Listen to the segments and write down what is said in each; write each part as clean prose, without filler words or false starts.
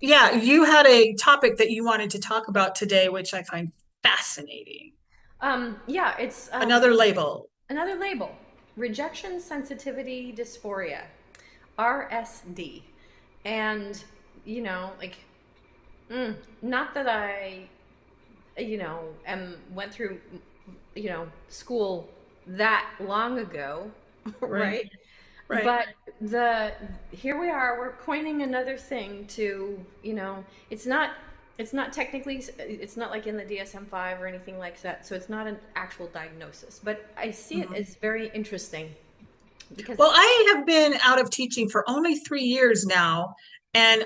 Yeah, you had a topic that you wanted to talk about today, which I find fascinating. Yeah, it's Another label. another label, rejection sensitivity dysphoria, RSD. And, you know, like, not that I, went through, school that long ago, Right, right? right. But the here we are, we're coining another thing to, it's not technically, it's not like in the DSM-5 or anything like that, so it's not an actual diagnosis, but I see it Mhm. as very interesting because Well, I have been out of teaching for only 3 years now, and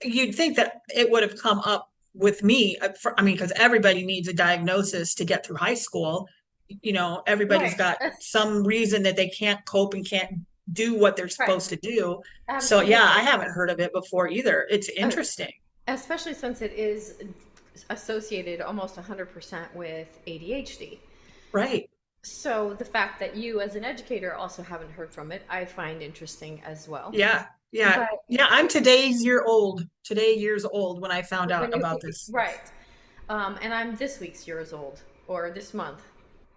you'd think that it would have come up with me. I mean, because everybody needs a diagnosis to get through high school. Everybody's right, got some reason that they can't cope and can't do what they're right, supposed to do. So, yeah, I absolutely. haven't heard of it before either. It's Uh, interesting. Especially since it is associated almost 100% with ADHD. Right. So the fact that you as an educator also haven't heard from it, I find interesting as well. Yeah. Yeah. But Yeah. I'm today years old when I found out when you, about this. right. And I'm this week's years old or this month.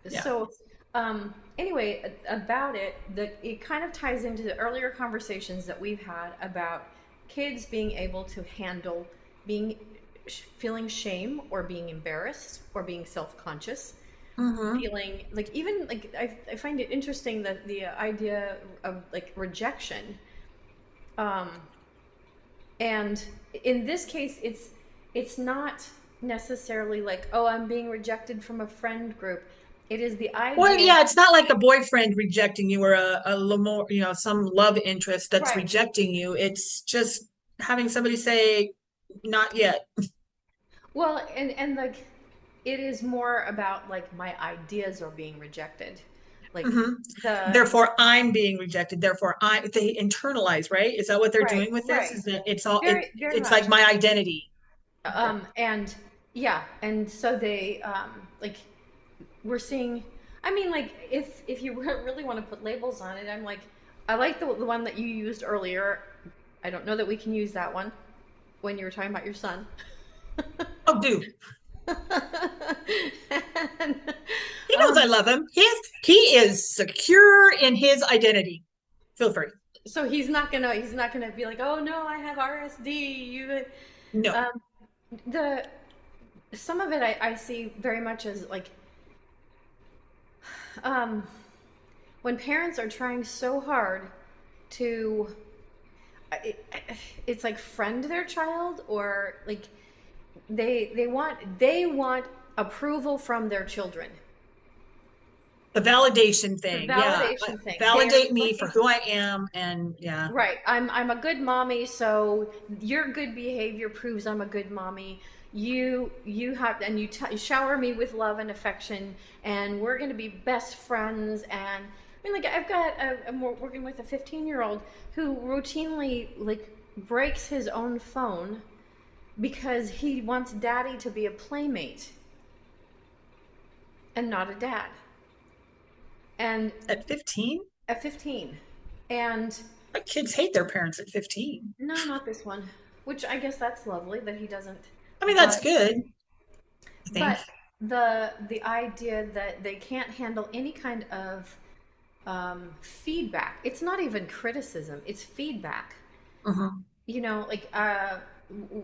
Yeah. So, anyway, about it, it kind of ties into the earlier conversations that we've had about kids being able to handle being feeling shame or being embarrassed or being self-conscious, Hmm. feeling like even like I find it interesting that the idea of like rejection, um, and in this case, it's not necessarily like, oh, I'm being rejected from a friend group. It is the Well, idea, yeah, it's not like a boyfriend rejecting you or a more, some love interest that's right? rejecting you. It's just having somebody say, not yet. Well, and like it is more about like my ideas are being rejected. Like Hmm. the Therefore, I'm being rejected. Therefore, they internalize, right? Is that what they're right, doing with this? right. Is that it's all Very, very it's like much. my identity. Okay. And yeah, and so they like we're seeing, I mean, like if you really want to put labels on it, I'm like, I like the one that you used earlier. I don't know that we can use that one when you were talking about your son. Oh, dude. And, He knows I love him. He is secure in his identity. Feel free. so he's not gonna be like, oh no, I have RSD. You, No. um, the some of it I see very much as like, um, when parents are trying so hard to, it, it's like friend their child or like they want approval from their children. The validation The thing. Yeah. validation thing. They are Validate me for looking. who I am. And yeah. Right. I'm a good mommy, so your good behavior proves I'm a good mommy. You have, and you shower me with love and affection, and we're going to be best friends. And I mean, like I've got I'm working with a 15-year-old who routinely like breaks his own phone because he wants daddy to be a playmate and not a dad. And At 15, at 15, and kids hate their parents at 15. no, not this one. Which I guess that's lovely that he doesn't. I mean, that's But good, I think. but the idea that they can't handle any kind of feedback. It's not even criticism. It's feedback. Hmm. Like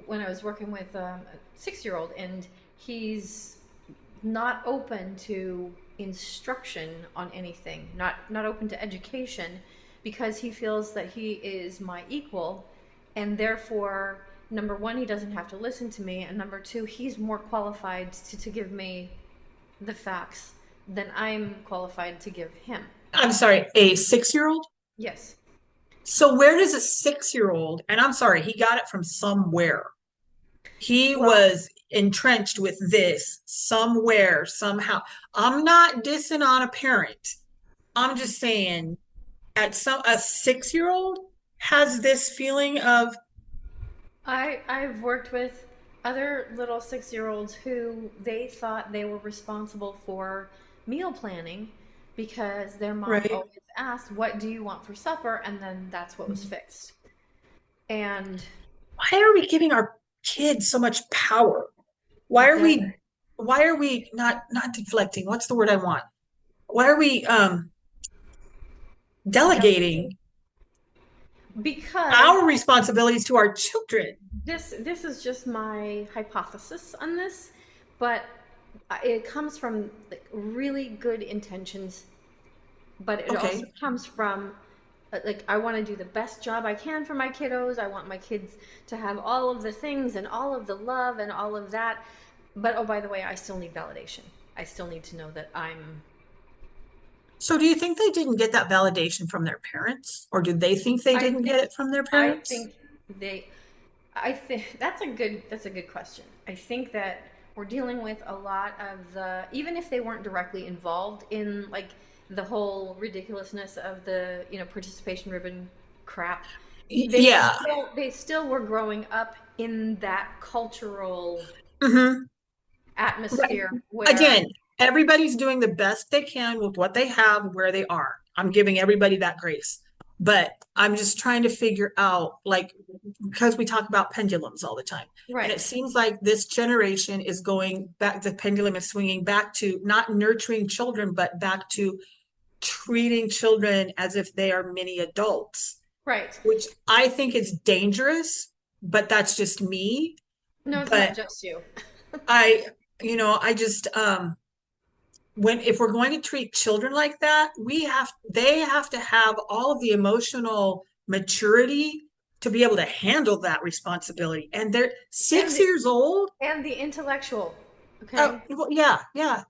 when I was working with a 6-year-old, and he's not open to instruction on anything, not open to education, because he feels that he is my equal, and therefore, number one, he doesn't have to listen to me, and number two, he's more qualified to give me the facts than I'm qualified to give him. I'm sorry, a 6-year-old? Yes. So where does a 6-year-old, and I'm sorry, he got it from somewhere. He Well, was entrenched with this somewhere, somehow. I'm not dissing on a parent. I'm just saying a 6-year-old has this feeling of, I've worked with other little 6-year-olds who they thought they were responsible for meal planning because their mom right? always asked, "What do you want for supper?" And then that's what was fixed. And What? why are we giving our kids so much power? Why are That we why are we not deflecting? What's the word I want? Why are we delegating delegating because our responsibilities to our children? this is just my hypothesis on this, but it comes from like really good intentions, but it also Okay. comes from like I want to do the best job I can for my kiddos. I want my kids to have all of the things and all of the love and all of that. But oh, by the way, I still need validation. I still need to know that I'm. So do you think they didn't get that validation from their parents? Or do they think they I didn't get think. it from their I parents? think they. I think that's a good question. I think that we're dealing with a lot of the even if they weren't directly involved in like the whole ridiculousness of the participation ribbon crap. They Yeah. still they still were growing up in that cultural Hmm. Right. atmosphere where Again, everybody's doing the best they can with what they have where they are. I'm giving everybody that grace. But I'm just trying to figure out, like, because we talk about pendulums all the time. And it right. seems like this generation is going back, the pendulum is swinging back to not nurturing children, but back to treating children as if they are mini adults, Right. which I think is dangerous, but that's just me. No, it's not But just you. I, I just, when if we're going to treat children like that, they have to have all of the emotional maturity to be able to handle that responsibility. And they're And 6 years old. and the intellectual, Oh, okay? well, yeah, yeah.